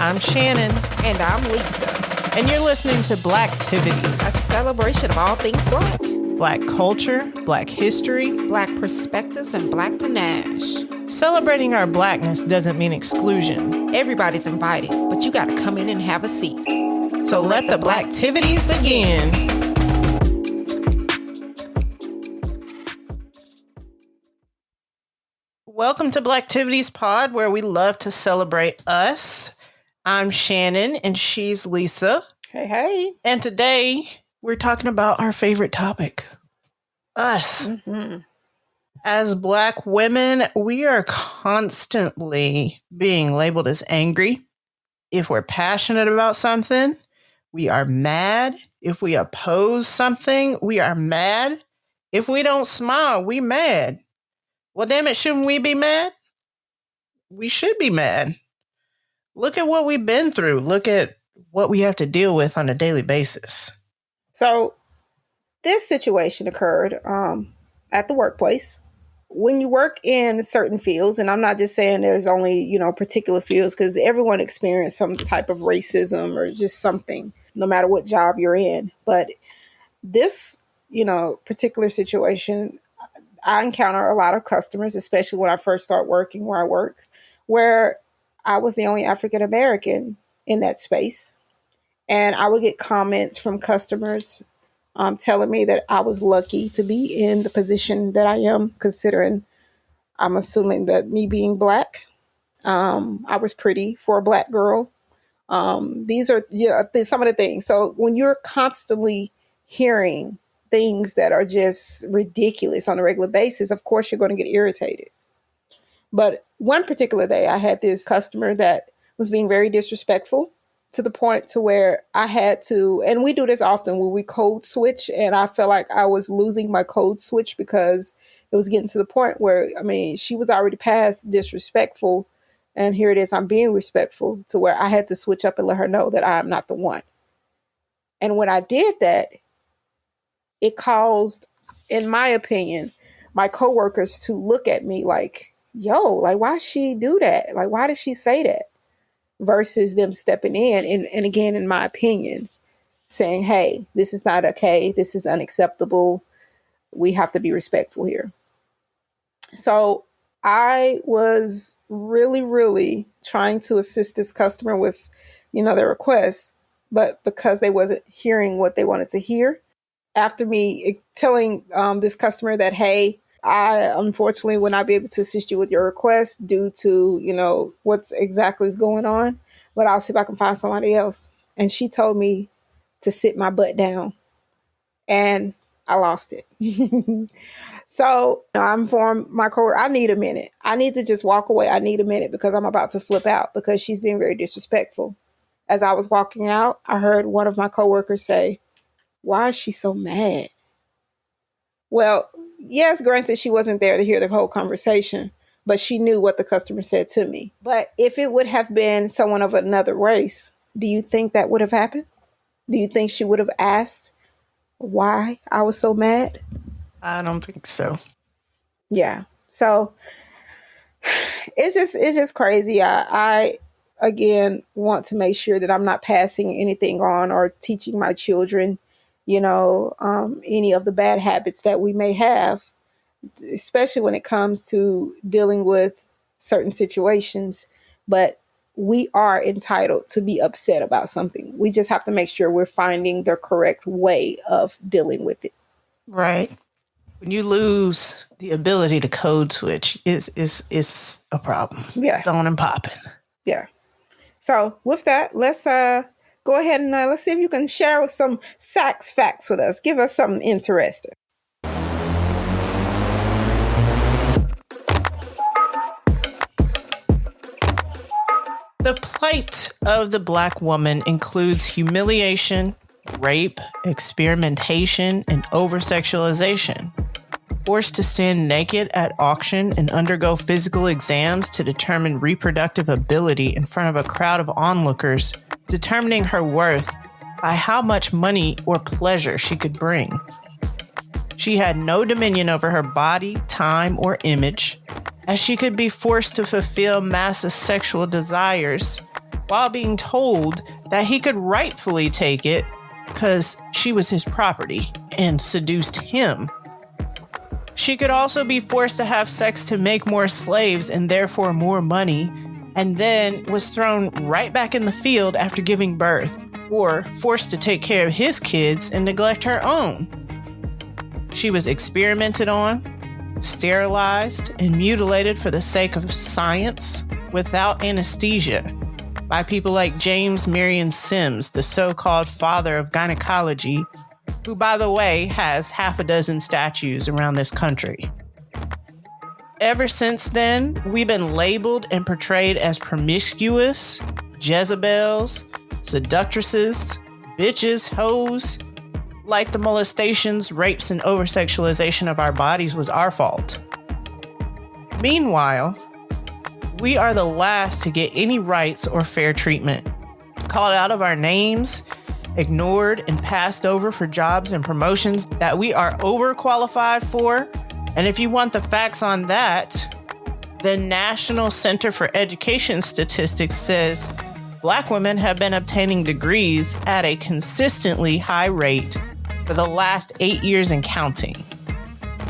I'm Shannon. And I'm Lisa. And you're listening to Blacktivities, a celebration of all things Black. Black culture, Black history, Black perspectives, and Black panache. Celebrating our Blackness doesn't mean exclusion. Everybody's invited, but you gotta come in and have a seat. So let the Blacktivities begin. Welcome to Blacktivities Pod, where we love to celebrate us. I'm Shannon, and she's Lisa. Hey, hey. And today, we're talking about our favorite topic, us. Mm-hmm. As Black women, we are constantly being labeled as angry. If we're passionate about something, we are mad. If we oppose something, we are mad. If we don't smile, we mad. Well, damn it, shouldn't we be mad? We should be mad. Look at what we've been through. Look at what we have to deal with on a daily basis. So this situation occurred at the workplace. When you work in certain fields, and I'm not just saying there's only, particular fields, because everyone experienced some type of racism or just something, no matter what job you're in. But this, particular situation, I encounter a lot of customers, especially when I first start working where I work, where I was the only African American in that space. And I would get comments from customers telling me that I was lucky to be in the position that I am, considering I'm assuming that me being Black, I was pretty for a Black girl. These are some of the things. So when you're constantly hearing things that are just ridiculous on a regular basis, of course, you're going to get irritated. But one particular day, I had this customer that was being very disrespectful to the point to where I had to, and we do this often when we code switch, and I felt like I was losing my code switch because it was getting to the point where, she was already past disrespectful, and here it is, I'm being respectful, to where I had to switch up and let her know that I'm not the one. And when I did that, it caused, in my opinion, my coworkers to look at me like, why she do that? Like, why did she say that? Versus them stepping in and again, in my opinion, saying, hey, this is not okay. This is unacceptable. We have to be respectful here. So I was really, really trying to assist this customer with, their requests, but because they wasn't hearing what they wanted to hear, after me telling this customer that, hey, I unfortunately will not be able to assist you with your request due to, what's exactly is going on, but I'll see if I can find somebody else. And she told me to sit my butt down, and I lost it. So I informed my coworker, I need a minute. I need to just walk away. I need a minute because I'm about to flip out because she's being very disrespectful. As I was walking out, I heard one of my coworkers say, why is she so mad? Well, yes, granted, she wasn't there to hear the whole conversation, but she knew what the customer said to me. But if it would have been someone of another race, do you think that would have happened? Do you think she would have asked why I was so mad? I don't think so. Yeah. So it's just crazy. I again want to make sure that I'm not passing anything on or teaching my children, any of the bad habits that we may have, especially when it comes to dealing with certain situations. But we are entitled to be upset about something. We just have to make sure we're finding the correct way of dealing with it. Right. When you lose the ability to code switch, is a problem. Yeah. It's on and popping. Yeah. So with that, let's go ahead and let's see if you can share some facts with us. Give us something interesting. The plight of the Black woman includes humiliation, rape, experimentation, and over-sexualization. Forced to stand naked at auction and undergo physical exams to determine reproductive ability in front of a crowd of onlookers, determining her worth by how much money or pleasure she could bring. She had no dominion over her body, time, or image, as she could be forced to fulfill massive sexual desires while being told that he could rightfully take it because she was his property and seduced him. She could also be forced to have sex to make more slaves and therefore more money, and then was thrown right back in the field after giving birth, or forced to take care of his kids and neglect her own. She was experimented on, sterilized, and mutilated for the sake of science without anesthesia by people like James Marion Sims, the so-called father of gynecology, who, by the way, has half a dozen statues around this country. Ever since then, we've been labeled and portrayed as promiscuous, Jezebels, seductresses, bitches, hoes, like the molestations, rapes, and over-sexualization of our bodies was our fault. Meanwhile, we are the last to get any rights or fair treatment, called out of our names, ignored, and passed over for jobs and promotions that we are overqualified for. And if you want the facts on that, the National Center for Education Statistics says Black women have been obtaining degrees at a consistently high rate for the last 8 years and counting.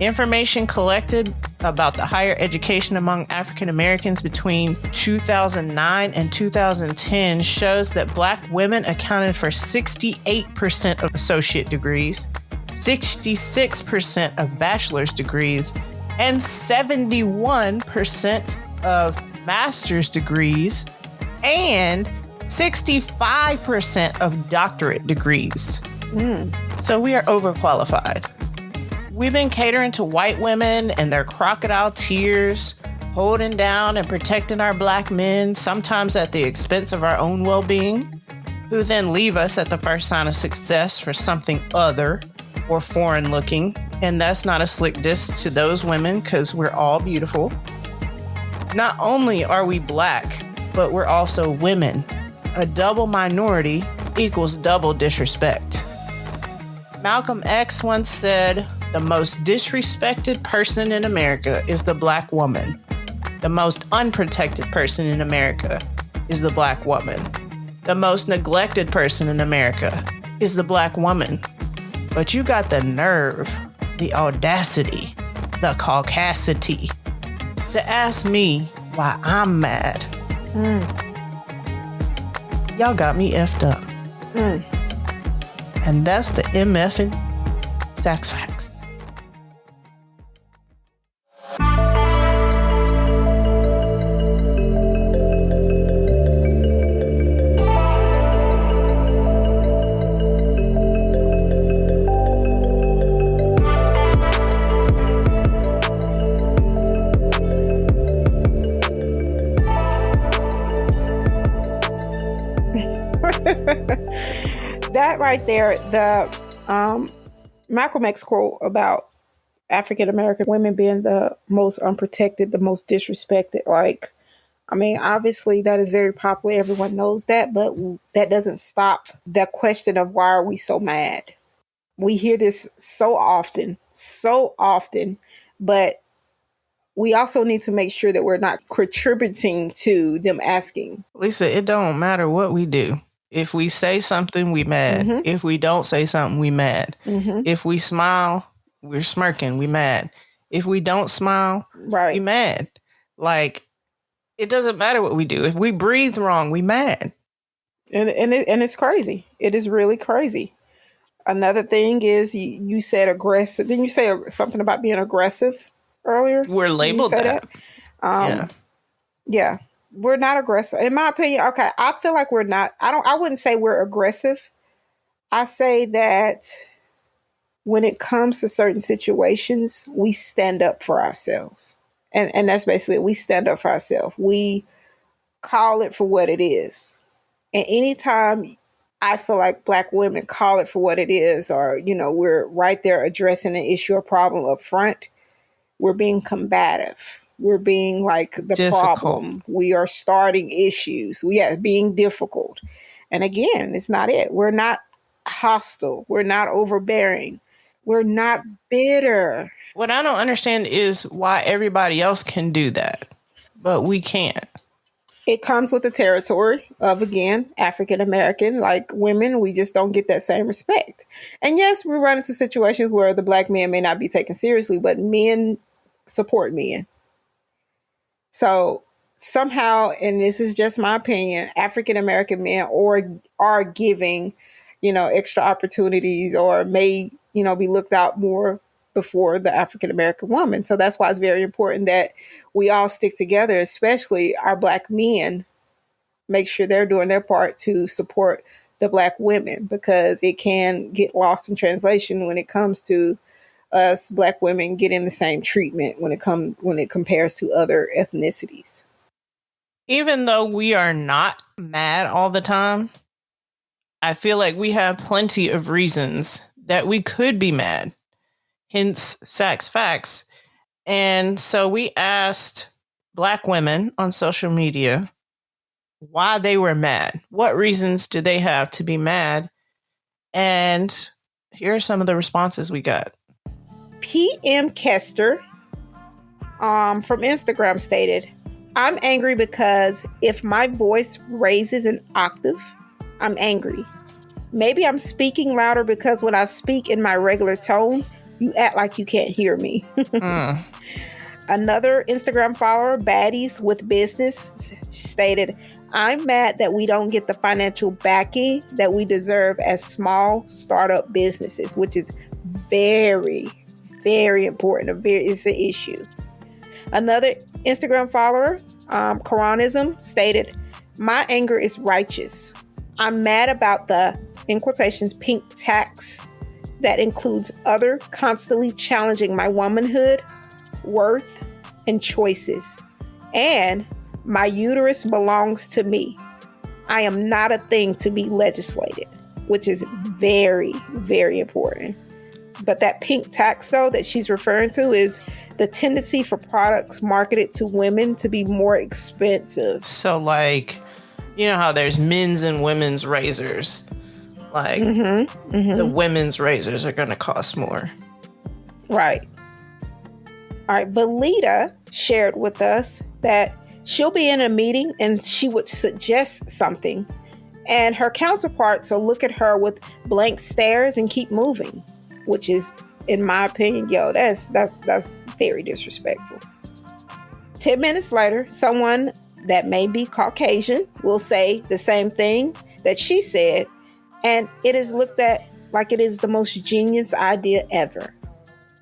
Information collected about the higher education among African Americans between 2009 and 2010 shows that Black women accounted for 68% of associate degrees, 66% of bachelor's degrees, and 71% of master's degrees, and 65% of doctorate degrees. So we are overqualified. We've been catering to white women and their crocodile tears, holding down and protecting our Black men, sometimes at the expense of our own well-being, who then leave us at the first sign of success for something other or foreign looking. And that's not a slick diss to those women, because we're all beautiful. Not only are we Black, but we're also women. A double minority equals double disrespect. Malcolm X once said, "The most disrespected person in America is the Black woman. The most unprotected person in America is the Black woman. The most neglected person in America is the Black woman. But you got the nerve, the audacity, the caucasity to ask me why I'm mad. Y'all got me effed up." And that's the MFing Sax Facts. That right there, the Malcolm X quote about African American women being the most unprotected, the most disrespected. Like, I mean, obviously that is very popular. Everyone knows that, but that doesn't stop the question of why are we so mad? We hear this so often, but we also need to make sure that we're not contributing to them asking. Lisa, it don't matter what we do. If we say something, we mad. Mm-hmm. If we don't say something, we mad. Mm-hmm. If we smile, we're smirking, we mad. If we don't smile, Right. we mad. Like, it doesn't matter what we do. If we breathe wrong, we mad. And it's crazy. It is really crazy. Another thing is you said aggressive. Didn't you say something about being aggressive earlier? We're labeled that. Yeah. We're not aggressive. In my opinion, okay, I feel like we're not. I wouldn't say we're aggressive. I say that when it comes to certain situations, we stand up for ourselves. And that's basically it. We stand up for ourselves. We call it for what it is. And anytime I feel like Black women call it for what it is, or, we're right there addressing an issue or problem up front, we're being combative. We're being like the difficult problem. We are starting issues. We are being difficult. And again, it's not it. We're not hostile. We're not overbearing. We're not bitter. What I don't understand is why everybody else can do that, but we can't. It comes with the territory of, again, African American. Like women, we just don't get that same respect. And yes, we run into situations where the black man may not be taken seriously, but men support men. So somehow, and this is just my opinion, African American men are giving, extra opportunities, or may, be looked out more before the African American woman. So that's why it's very important that we all stick together, especially our black men, make sure they're doing their part to support the black women, because it can get lost in translation when it comes to us black women getting the same treatment when it compares to other ethnicities. Even though we are not mad all the time, I feel like we have plenty of reasons that we could be mad. Hence, Sax Facts. And so we asked black women on social media why they were mad. What reasons do they have to be mad? And here are some of the responses we got. PM Kester from Instagram stated, "I'm angry because if my voice raises an octave, I'm angry. Maybe I'm speaking louder because when I speak in my regular tone, you act like you can't hear me." Another Instagram follower, Baddies with Business, stated, "I'm mad that we don't get the financial backing that we deserve as small startup businesses," which is very, very important. It's an issue. Another Instagram follower, Quranism, stated, "My anger is righteous. I'm mad about the, in quotations, pink tax that includes other constantly challenging my womanhood, worth, and choices. And my uterus belongs to me. I am not a thing to be legislated," which is very, very important. But that pink tax, though, that she's referring to is the tendency for products marketed to women to be more expensive. So, like, you know how there's men's and women's razors? Like, the women's razors are going to cost more. Right. All right. Valita shared with us that she'll be in a meeting and she would suggest something, and her counterparts will look at her with blank stares and keep moving, which is, in my opinion, that's very disrespectful. 10 minutes later, someone that may be Caucasian will say the same thing that she said, and it is looked at like it is the most genius idea ever.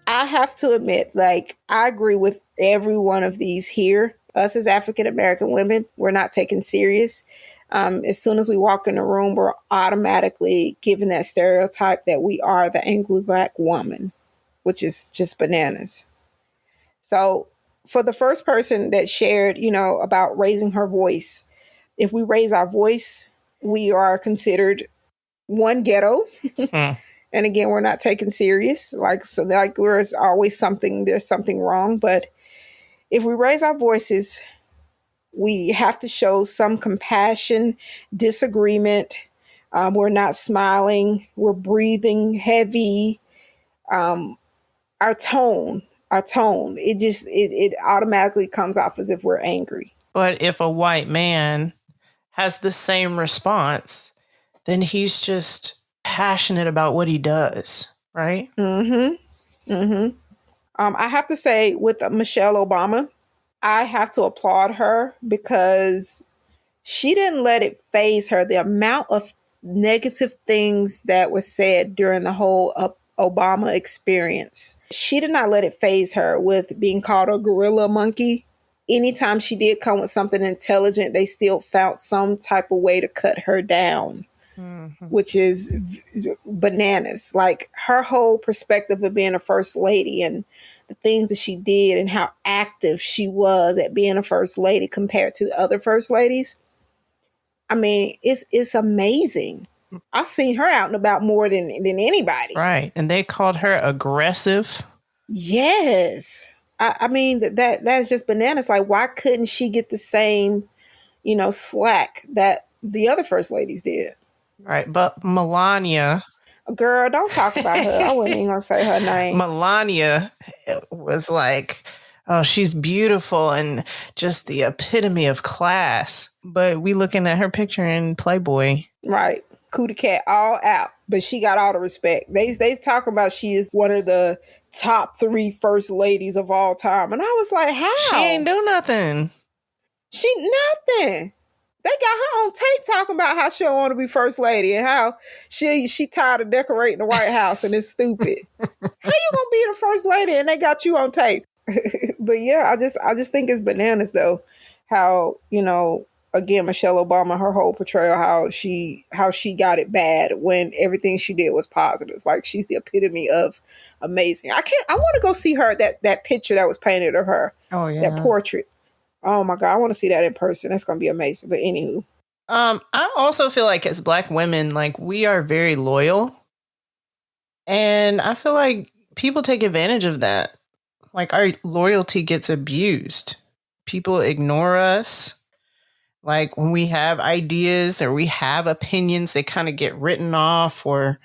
I have to admit, I agree with every one of these here. Us as African American women, we're not taken serious. As soon as we walk in the room, we're automatically given that stereotype that we are the angry black woman, which is just bananas. So for the first person that shared, about raising her voice, if we raise our voice, we are considered one ghetto. And again, we're not taken serious. There's always there's something wrong. But if we raise our voices, we have to show some compassion, disagreement. We're not smiling. We're breathing heavy. Our tone, it automatically comes off as if we're angry. But if a white man has the same response, then he's just passionate about what he does, right? I have to say, with Michelle Obama, I have to applaud her because she didn't let it faze her. The amount of negative things that were said during the whole Obama experience, she did not let it faze her with being called a gorilla monkey. Anytime she did come with something intelligent, they still found some type of way to cut her down, which is bananas. Like her whole perspective of being a first lady and the things that she did and how active she was at being a first lady compared to the other first ladies. I mean, it's amazing. I've seen her out and about more than anybody. Right. And they called her aggressive. Yes. I mean, that's just bananas. Like, why couldn't she get the same, slack that the other first ladies did? Right. But Melania. Girl, don't talk about her. I wasn't even going to say her name. Melania was like, oh, she's beautiful and just the epitome of class. But we looking at her picture in Playboy. Right. Cootie cat all out. But she got all the respect. They talk about she is one of the top 3 first ladies of all time. And I was like, how? She ain't do nothing. She nothing. They got her on tape talking about how she don't want to be first lady and how she tired of decorating the White House and it's stupid. How you gonna be the first lady and they got you on tape? But yeah, I just think it's bananas though. How, again, Michelle Obama, her whole portrayal, how she got it bad when everything she did was positive. Like she's the epitome of amazing. I want to go see her, that picture that was painted of her. Oh yeah. That portrait. Oh my God, I want to see that in person. That's gonna be amazing. But anywho. I also feel like as Black women, like we are very loyal. And I feel like people take advantage of that. Like our loyalty gets abused. People ignore us. Like when we have ideas or we have opinions, they kind of get written off or,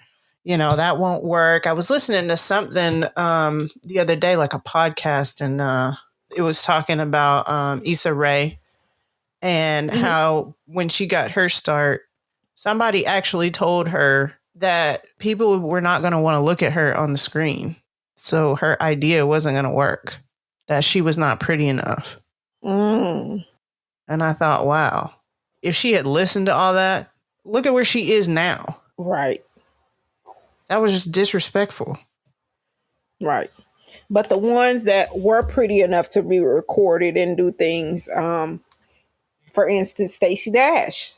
that won't work. I was listening to something the other day, like a podcast, and it was talking about Issa Rae and how when she got her start, somebody actually told her that people were not going to want to look at her on the screen. So her idea wasn't going to work, that she was not pretty enough. And I thought, wow, if she had listened to all that, look at where she is now. Right. That was just disrespectful. Right. But the ones that were pretty enough to be recorded and do things, for instance, Stacey Dash,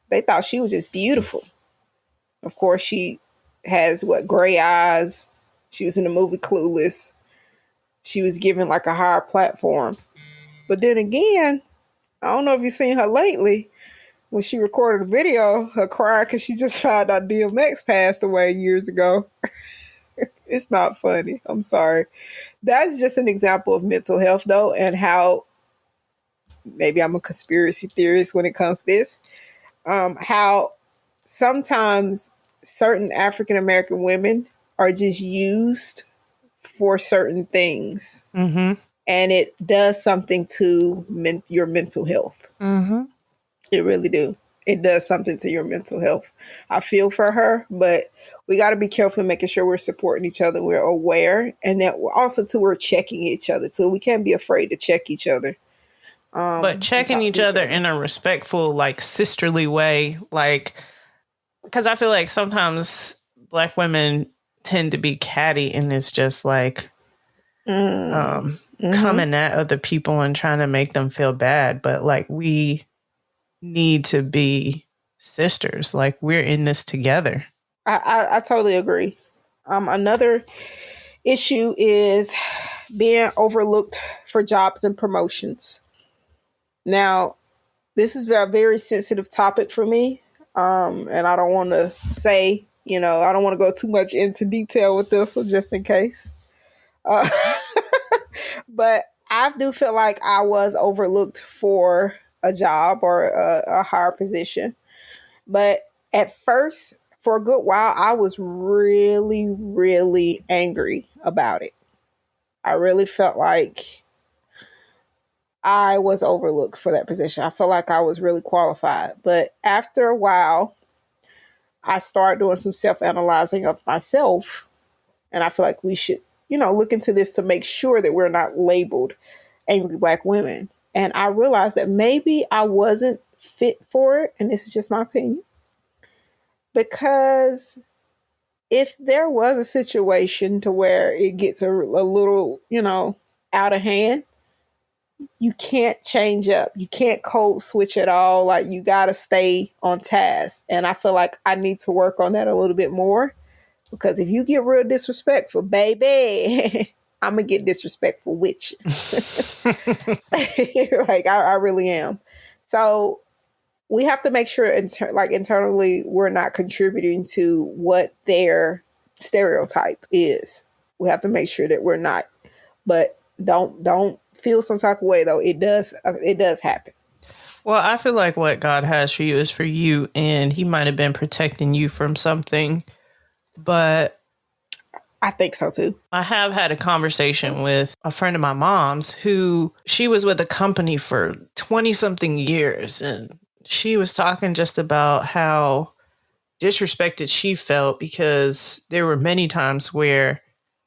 they thought she was just beautiful. Of course, she has gray eyes. She was in the movie Clueless. She was given like a higher platform. But then again, I don't know if you've seen her lately. When she recorded a video, her crying because she just found out DMX passed away years ago. It's not funny. I'm sorry. That's just an example of mental health, though, and how maybe I'm a conspiracy theorist when it comes to this. How sometimes certain African American women are just used for certain things. Mm-hmm. And it does something to your mental health. Mm-hmm. It really do. It does something to your mental health. I feel for her, but we got to be careful making sure we're supporting each other. We're aware, and that we're checking each other too. We can't be afraid to check each other. But checking each other in a respectful, like sisterly way, like, because I feel like sometimes Black women tend to be catty, and it's just like coming at other people and trying to make them feel bad. But like we need to be sisters. Like we're in this together. I totally agree. Another issue is being overlooked for jobs and promotions. Now, this is a very sensitive topic for me. And I don't want to say, I don't want to go too much into detail with this, so just in case. But I do feel like I was overlooked for a job or a higher position. But at first, for a good while, I was really, really angry about it. I really felt like I was overlooked for that position. I felt like I was really qualified. But after a while, I started doing some self-analyzing of myself. And I feel like we should, look into this to make sure that we're not labeled angry Black women. And I realized that maybe I wasn't fit for it. And this is just my opinion. Because if there was a situation to where it gets a little, out of hand, you can't change up. You can't code switch at all. Like you got to stay on task. And I feel like I need to work on that a little bit more, because if you get real disrespectful, baby, I'm going to get disrespectful with you. Like I really am. So we have to make sure internally we're not contributing to what their stereotype is. We have to make sure that we're not, but don't feel some type of way though. It does happen. Well, I feel like what God has for you is for you, and he might have been protecting you from something, but I think so too. I have had a conversation with a friend of my mom's who she was with a company for 20 something years. And she was talking just about how disrespected she felt because there were many times where,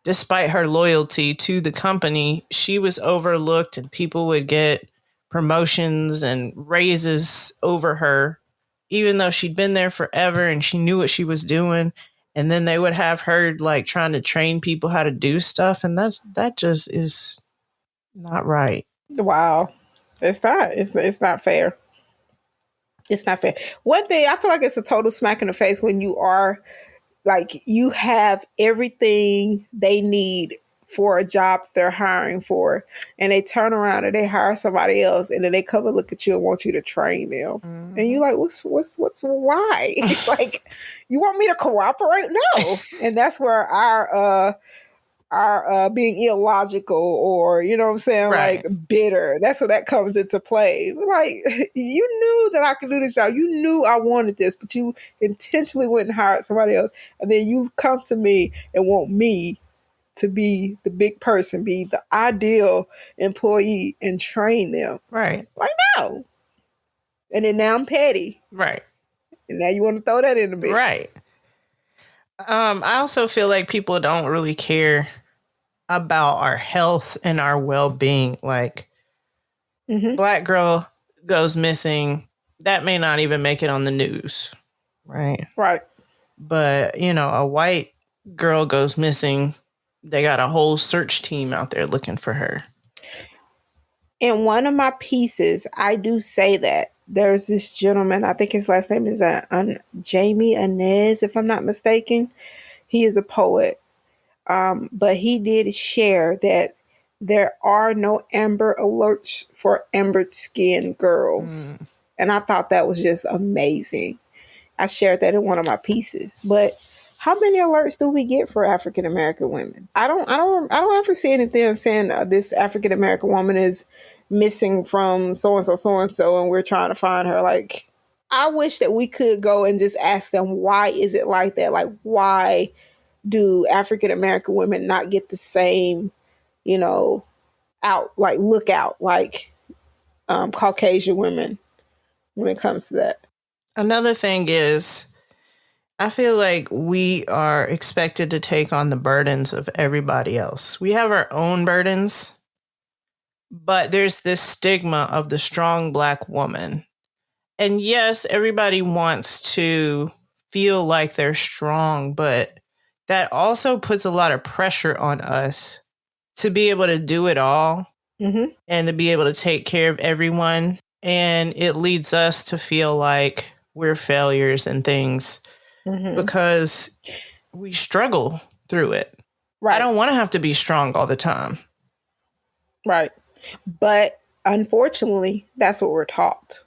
despite her loyalty to the company, she was overlooked and people would get promotions and raises over her, even though she'd been there forever and she knew what she was doing. And then they would have her like trying to train people how to do stuff. And that just is not right. Wow. It's not. It's not fair. It's not fair. One thing, I feel like it's a total smack in the face when you are like, you have everything they need for a job they're hiring for, and they turn around and they hire somebody else, and then they come and look at you and want you to train them. Mm-hmm. And you're like, what's why? Like, you want me to cooperate? No. And that's where our being illogical, or you know what I'm saying, Right. like bitter, that's where that comes into play. Like, you knew that I could do this job, you knew I wanted this, but you intentionally went and hired somebody else, and then you come to me and want me to be the big person, be the ideal employee and train them. Right. Like, no. And then now I'm petty. Right. And now you want to throw that in the mix. Right. I also feel like people don't really care about our health and our well-being. Like, Black girl goes missing, that may not even make it on the news, right? Right. But, you know, a white girl goes missing, they got a whole search team out there looking for her. In one of my pieces, I do say that there's this gentleman, I think his last name is Jamie Inez, if I'm not mistaken. He is a poet. But he did share that there are no Amber Alerts for ambered skin girls. And I thought that was just amazing. I shared that in one of my pieces. But how many alerts do we get for African American women? I don't ever see anything saying this African American woman is missing from so and so, and we're trying to find her. Like, I wish that we could go and just ask them, why is it like that? Like, why do African American women not get the same, you know, lookout like Caucasian women when it comes to that? Another thing is, I feel like we are expected to take on the burdens of everybody else. We have our own burdens, but there's this stigma of the strong Black woman. And yes, everybody wants to feel like they're strong, but that also puts a lot of pressure on us to be able to do it all and to be able to take care of everyone. And it leads us to feel like we're failures and things because we struggle through it. Right. I don't want to have to be strong all the time. Right. But unfortunately, that's what we're taught.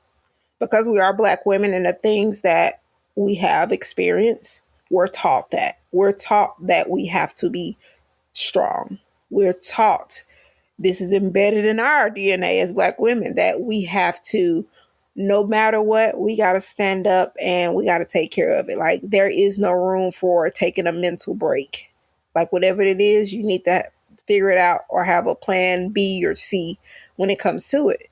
Because we are Black women and the things that we have experienced, we're taught that. We're taught that we have to be strong. We're taught, this is embedded in our DNA as Black women, that we have to, no matter what, we got to stand up and we got to take care of it. Like, there is no room for taking a mental break. Like, whatever it is, you need to figure it out or have a plan B or C when it comes to it.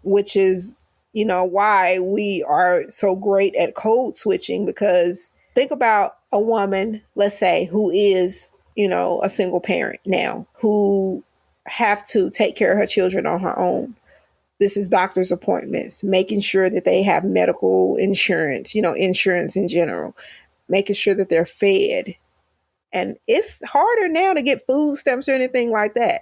Which is, you know, why we are so great at code switching, because think about a woman, let's say, who is, you know, a single parent now, who have to take care of her children on her own. This is doctor's appointments, making sure that they have medical insurance, you know, insurance in general, making sure that they're fed. And it's harder now to get food stamps or anything like that.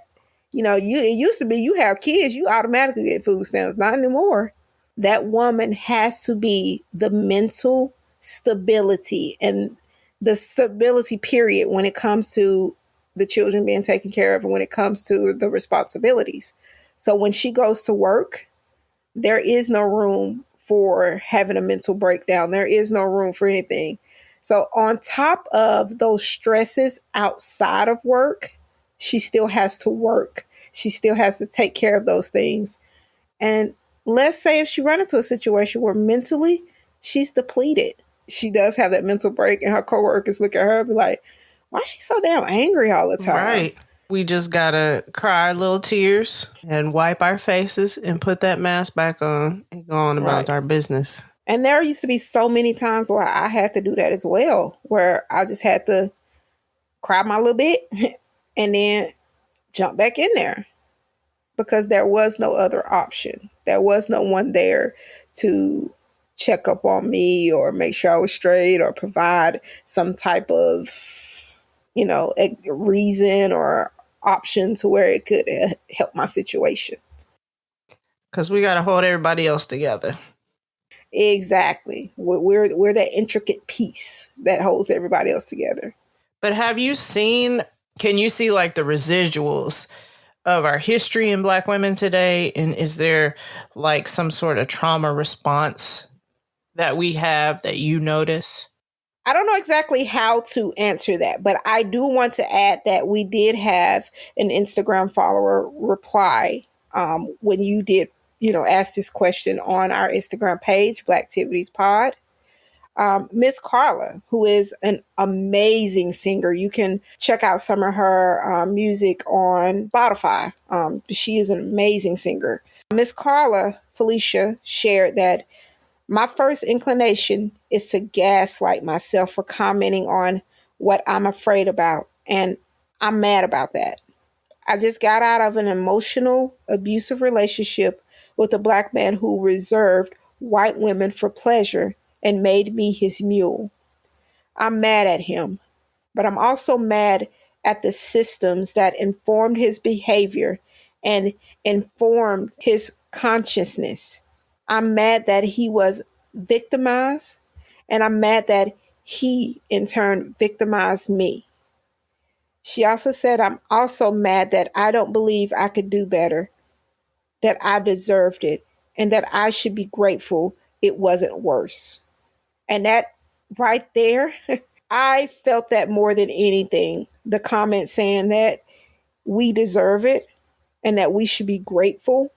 You know, it used to be you have kids, you automatically get food stamps. Not anymore. That woman has to be the mental stability and the stability period when it comes to the children being taken care of and when it comes to the responsibilities. So when she goes to work, there is no room for having a mental breakdown. There is no room for anything. So on top of those stresses outside of work, she still has to work. She still has to take care of those things. And let's say if she run into a situation where mentally she's depleted, she does have that mental break, and her coworkers look at her and be like, why is she so damn angry all the time? Right. We just gotta cry our little tears and wipe our faces and put that mask back on and go on about our business. And there used to be so many times where I had to do that as well, where I just had to cry my little bit and then jump back in there because there was no other option. There was no one there to check up on me or make sure I was straight or provide some type of, reason or option to where it could help my situation. Because we got to hold everybody else together. Exactly. We're that intricate piece that holds everybody else together. But can you see like the residuals of our history in Black women today? And is there like some sort of trauma response that we have that you notice? I don't know exactly how to answer that, but I do want to add that we did have an Instagram follower reply when you did, ask this question on our Instagram page, Blacktivities Pod. Miss Carla, who is an amazing singer. You can check out some of her music on Spotify. She is an amazing singer. Miss Carla Felicia shared that my first inclination is to gaslight myself for commenting on what I'm afraid about, and I'm mad about that. I just got out of an emotional, abusive relationship with a Black man who reserved white women for pleasure and made me his mule. I'm mad at him, but I'm also mad at the systems that informed his behavior and informed his consciousness. I'm mad that he was victimized, and I'm mad that he, in turn, victimized me. She also said, I'm also mad that I don't believe I could do better, that I deserved it, and that I should be grateful it wasn't worse. And that right there, I felt that more than anything. The comment saying that we deserve it and that we should be grateful.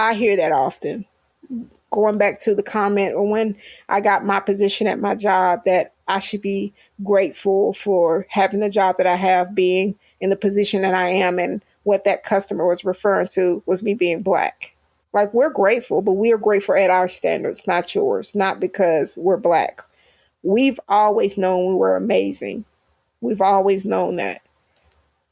I hear that often. Going back to the comment or when I got my position at my job, that I should be grateful for having the job that I have, being in the position that I am, and what that customer was referring to was me being Black. Like, we're grateful, but we are grateful at our standards, not yours, not because we're Black. We've always known we were amazing. We've always known that.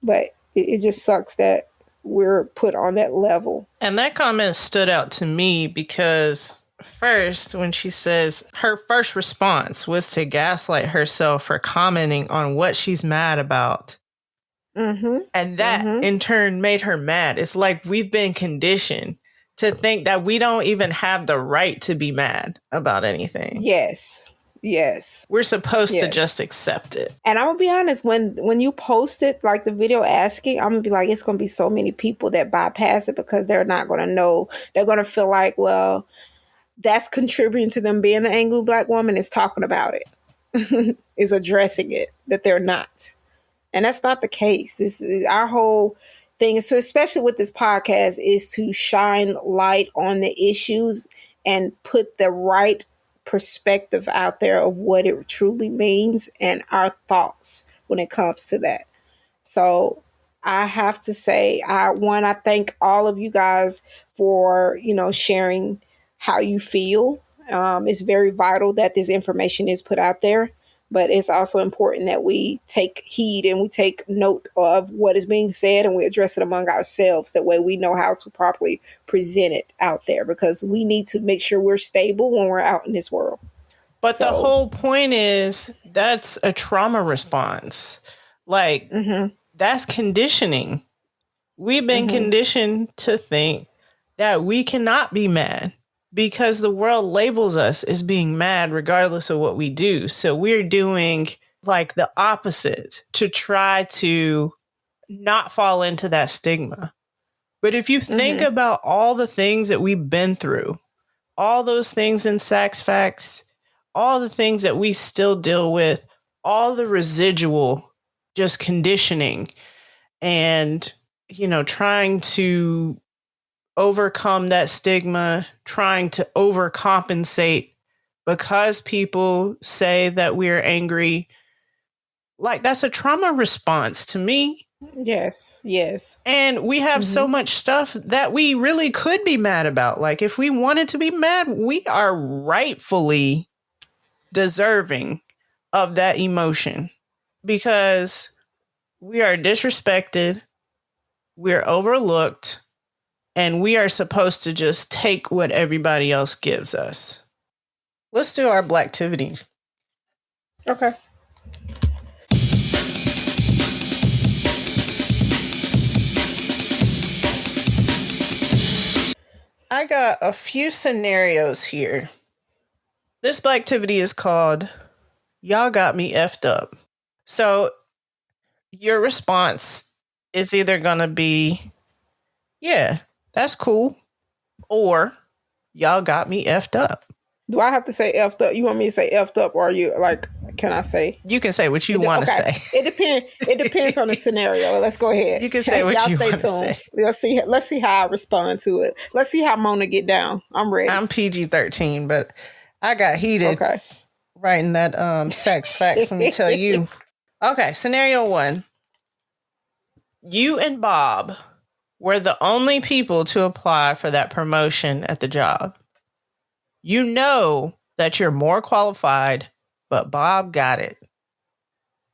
But it just sucks that we're put on that level. And that comment stood out to me because first, when she says her first response was to gaslight herself for commenting on what she's mad about. Mm-hmm. And that in turn made her mad. It's like we've been conditioned to think that we don't even have the right to be mad about anything. Yes. We're supposed to just accept it. And I'm gonna be honest, when you post it, like the video asking, I'm gonna be like, it's gonna be so many people that bypass it because they're not gonna know. They're gonna feel like, well, that's contributing to them being an angry Black woman, is talking about it, is addressing it, that they're not. And that's not the case. This is our whole thing. So especially with this podcast is to shine light on the issues and put the right perspective out there of what it truly means and our thoughts when it comes to that. So I have to say, I thank all of you guys for, sharing how you feel. It's very vital that this information is put out there, but it's also important that we take heed and we take note of what is being said and we address it among ourselves. That way we know how to properly present it out there, because we need to make sure we're stable when we're out in this world. But the whole point is that's a trauma response. Like, that's conditioning. We've been conditioned to think that we cannot be mad because the world labels us as being mad regardless of what we do. So we're doing like the opposite to try to not fall into that stigma. But if you think about all the things that we've been through, all those things in Sax Facts, all the things that we still deal with, all the residual just conditioning and, trying to overcome that stigma, trying to overcompensate because people say that we're angry. Like, that's a trauma response to me. Yes. Yes. And we have so much stuff that we really could be mad about. Like, if we wanted to be mad, we are rightfully deserving of that emotion because we are disrespected, we're overlooked, and we are supposed to just take what everybody else gives us. Let's do our Blacktivity. Okay. I got a few scenarios here. This Blacktivity is called Y'all Got Me Effed Up. So your response is either going to be, yeah, that's cool, or y'all got me effed up. Do I have to say effed up? You want me to say effed up, or are you like? Can I say? You can say what you want to say. It depends. It depends on the scenario. Let's go ahead. You can say what Y'all you stay want to tuned. say. Let's see how I respond to it. Let's see how Mona get down. I'm ready. I'm PG-13, but I got heated writing that sex facts. Let me tell you. Okay, scenario 1. You and Bob were the only people to apply for that promotion at the job. You know that you're more qualified, but Bob got it.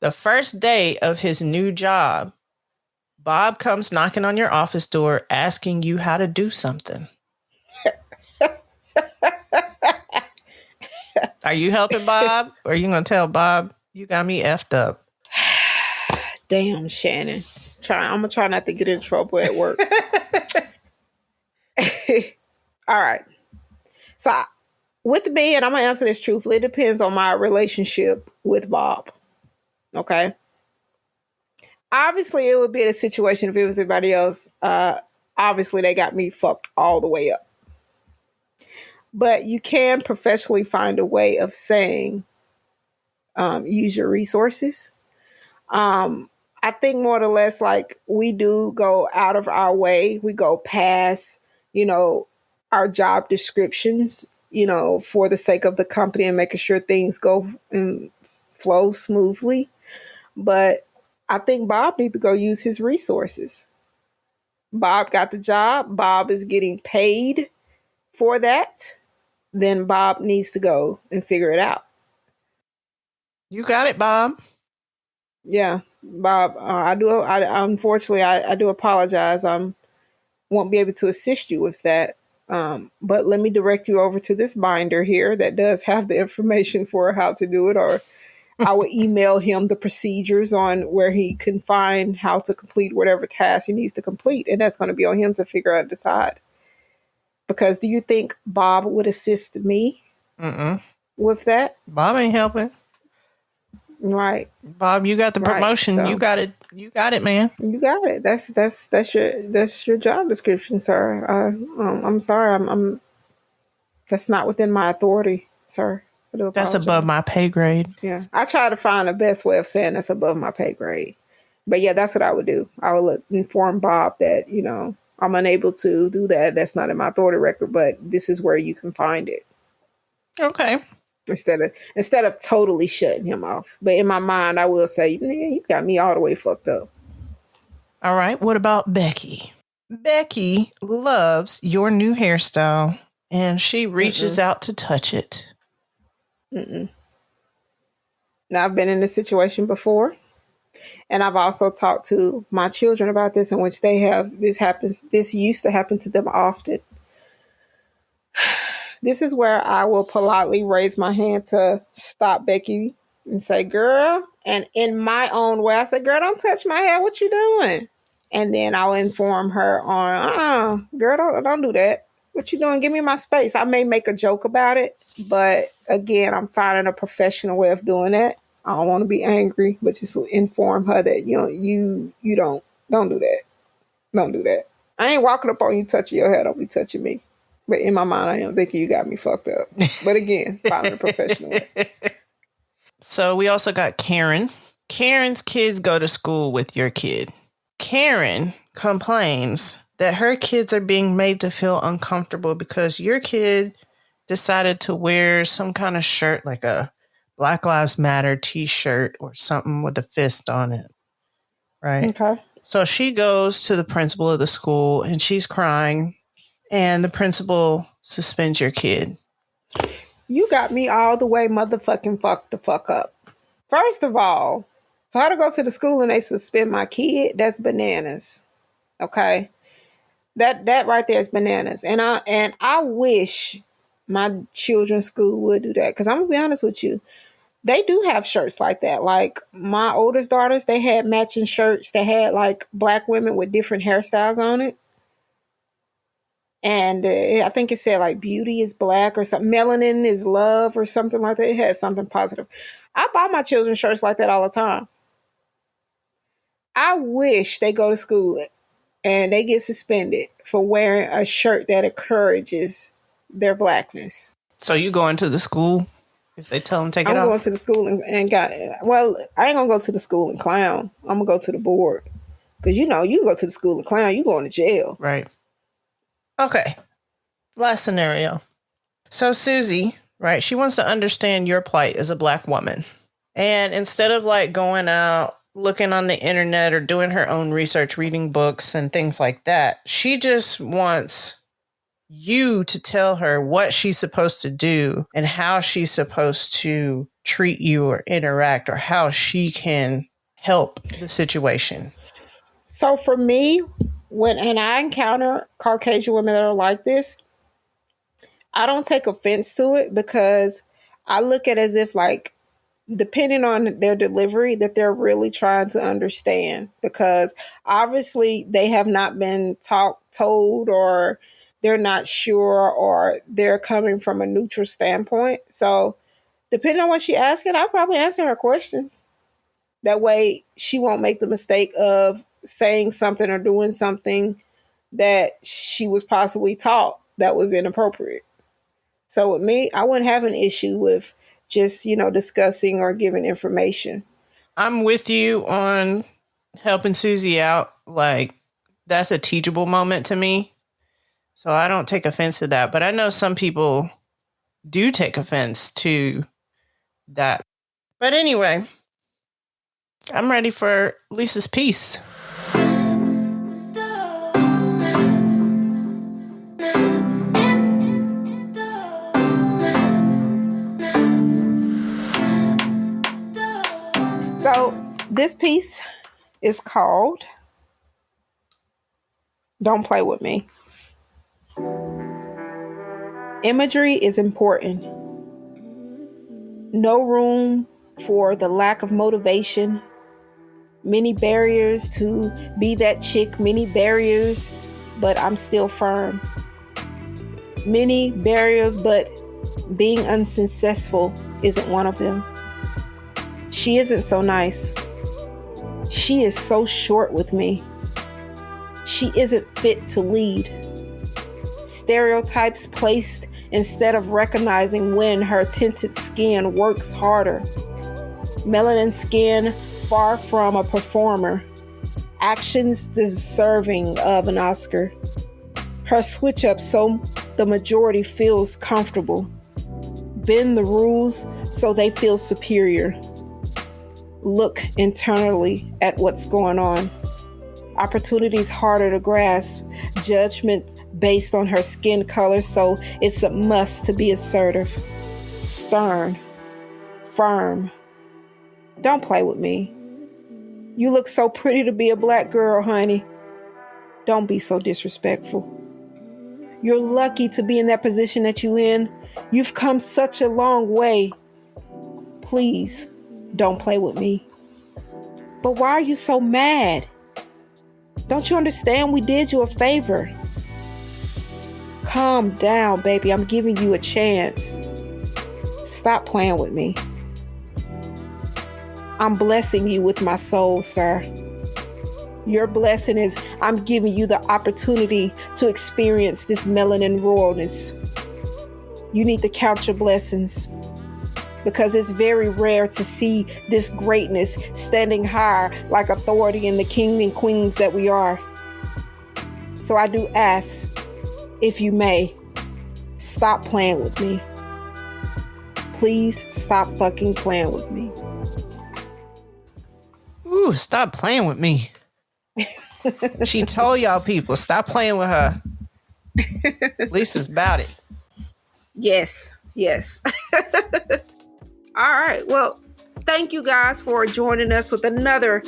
The first day of his new job, Bob comes knocking on your office door asking you how to do something. Are you helping Bob? Or are you going to tell Bob, you got me effed up? Damn, Shannon. I'm going to try not to get in trouble at work. All right. So with me, and I'm going to answer this truthfully, it depends on my relationship with Bob. Okay. Obviously, it would be a situation if it was anybody else. Obviously, they got me fucked all the way up. But you can professionally find a way of saying, use your resources. I think more or less like we do go out of our way. We go past, our job descriptions, for the sake of the company and making sure things go and flow smoothly. But I think Bob needs to go use his resources. Bob got the job. Bob is getting paid for that. Then Bob needs to go and figure it out. You got it, Bob. Yeah, Bob. Unfortunately, I do apologize. Won't be able to assist you with that. But let me direct you over to this binder here that does have the information for how to do it, or I will email him the procedures on where he can find how to complete whatever task he needs to complete. And that's going to be on him to figure out and decide. Because do you think Bob would assist me with that? Bob ain't helping. Right. Bob, you got the promotion. Right, so. You got it. You got it, man. You got it. That's your job description, sir. I'm sorry. That's not within my authority, sir. That's above my pay grade. Yeah. I try to find the best way of saying that's above my pay grade. But yeah, that's what I would do. I would inform Bob that, I'm unable to do that. That's not in my authority record, but this is where you can find it. Okay. Instead of totally shutting him off. But in my mind, I will say, you got me all the way fucked up. All right. What about Becky? Becky loves your new hairstyle and she reaches out to touch it. Now, I've been in this situation before. And I've also talked to my children about this, in which this used to happen to them often. This is where I will politely raise my hand to stop Becky and say, girl, and in my own way, I say, girl, don't touch my hair. What you doing? And then I'll inform her on, girl, don't do that. What you doing? Give me my space. I may make a joke about it, but again, I'm finding a professional way of doing it. I don't want to be angry, but just inform her that, you don't do that. Don't do that. I ain't walking up on you touching your head. Don't be touching me. But in my mind, I am thinking you got me fucked up. But again, finding a professional way. So we also got Karen. Karen's kids go to school with your kid. Karen complains that her kids are being made to feel uncomfortable because your kid decided to wear some kind of shirt, like a Black Lives Matter t-shirt or something with a fist on it. Right. Okay. So she goes to the principal of the school and she's crying, and the principal suspends your kid. You got me all the way motherfucking fucked the fuck up. First of all, for her to go to the school and they suspend my kid, that's bananas. Okay? That right there is bananas. And I wish my children's school would do that. Because I'm gonna be honest with you. They do have shirts like that. Like my oldest daughters, they had matching shirts that had like black women with different hairstyles on it. And I think it said like beauty is black or something. Melanin is love or something like that. It had something positive. I buy my children shirts like that all the time. I wish they go to school and they get suspended for wearing a shirt that encourages their blackness. So you go into the school if they tell them take it off? I'm going to the school and got it. Well, I ain't going to go to the school and clown. I'm going to go to the board. Because, you go to the school and clown, you going to jail. Right. Okay. Last scenario. So Susie, right, she wants to understand your plight as a black woman. And instead of like going out, looking on the internet or doing her own research, reading books and things like that, she just wants you to tell her what she's supposed to do and how she's supposed to treat you or interact or how she can help the situation. So for me, when I encounter Caucasian women that are like this, I don't take offense to it because I look at it as if like, depending on their delivery, that they're really trying to understand, because obviously they have not been told, or they're not sure, or they're coming from a neutral standpoint. So depending on what she asking, I'll probably answer her questions. That way she won't make the mistake of saying something or doing something that she was possibly taught that was inappropriate. So with me, I wouldn't have an issue with just, discussing or giving information. I'm with you on helping Susie out. Like, that's a teachable moment to me. So I don't take offense to that. But I know some people do take offense to that. But anyway, I'm ready for Lisa's piece. So this piece is called Don't Play With Me. Imagery is important. No room for the lack of motivation. Many barriers to be that chick. Many barriers, but I'm still firm. Many barriers, but being unsuccessful isn't one of them. She isn't so nice. She is so short with me. She isn't fit to lead. Stereotypes placed instead of recognizing when her tinted skin works harder. Melanin skin, far from a performer. Actions deserving of an Oscar. Her switch up so the majority feels comfortable. Bend the rules so they feel superior. Look internally at what's going on. Opportunities harder to grasp. Judgment based on her skin color, so it's a must to be assertive. Stern. Firm. Don't play with me. You look so pretty to be a black girl, honey. Don't be so disrespectful. You're lucky to be in that position that you're in. You've come such a long way. Please, don't play with me. But why are you so mad? Don't you understand we did you a favor? Calm down, baby. I'm giving you a chance. Stop playing with me. I'm blessing you with my soul, sir. Your blessing is I'm giving you the opportunity to experience this melanin royalness. You need to count your blessings, because it's very rare to see this greatness standing high like authority in the king and queens that we are. So I do ask, if you may, stop playing with me. please stop fucking playing with me. Ooh, stop playing with me. She told y'all people, stop playing with her. Lisa's about it. Yes. All right. Well, thank you guys for joining us with another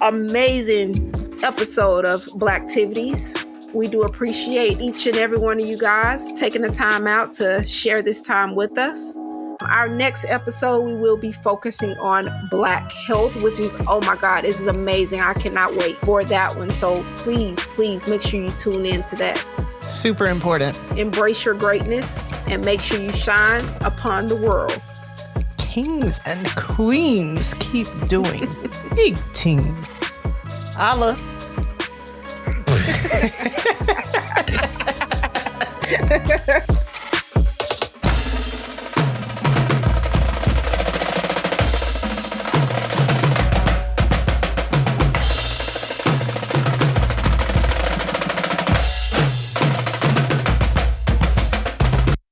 amazing episode of Blacktivities. We do appreciate each and every one of you guys taking the time out to share this time with us. Our next episode, we will be focusing on Black health, which is, oh my God, this is amazing. I cannot wait for that one. So please make sure you tune in to that. Super important. Embrace your greatness and make sure you shine upon the world. Kings and queens keep doing big things. Holla.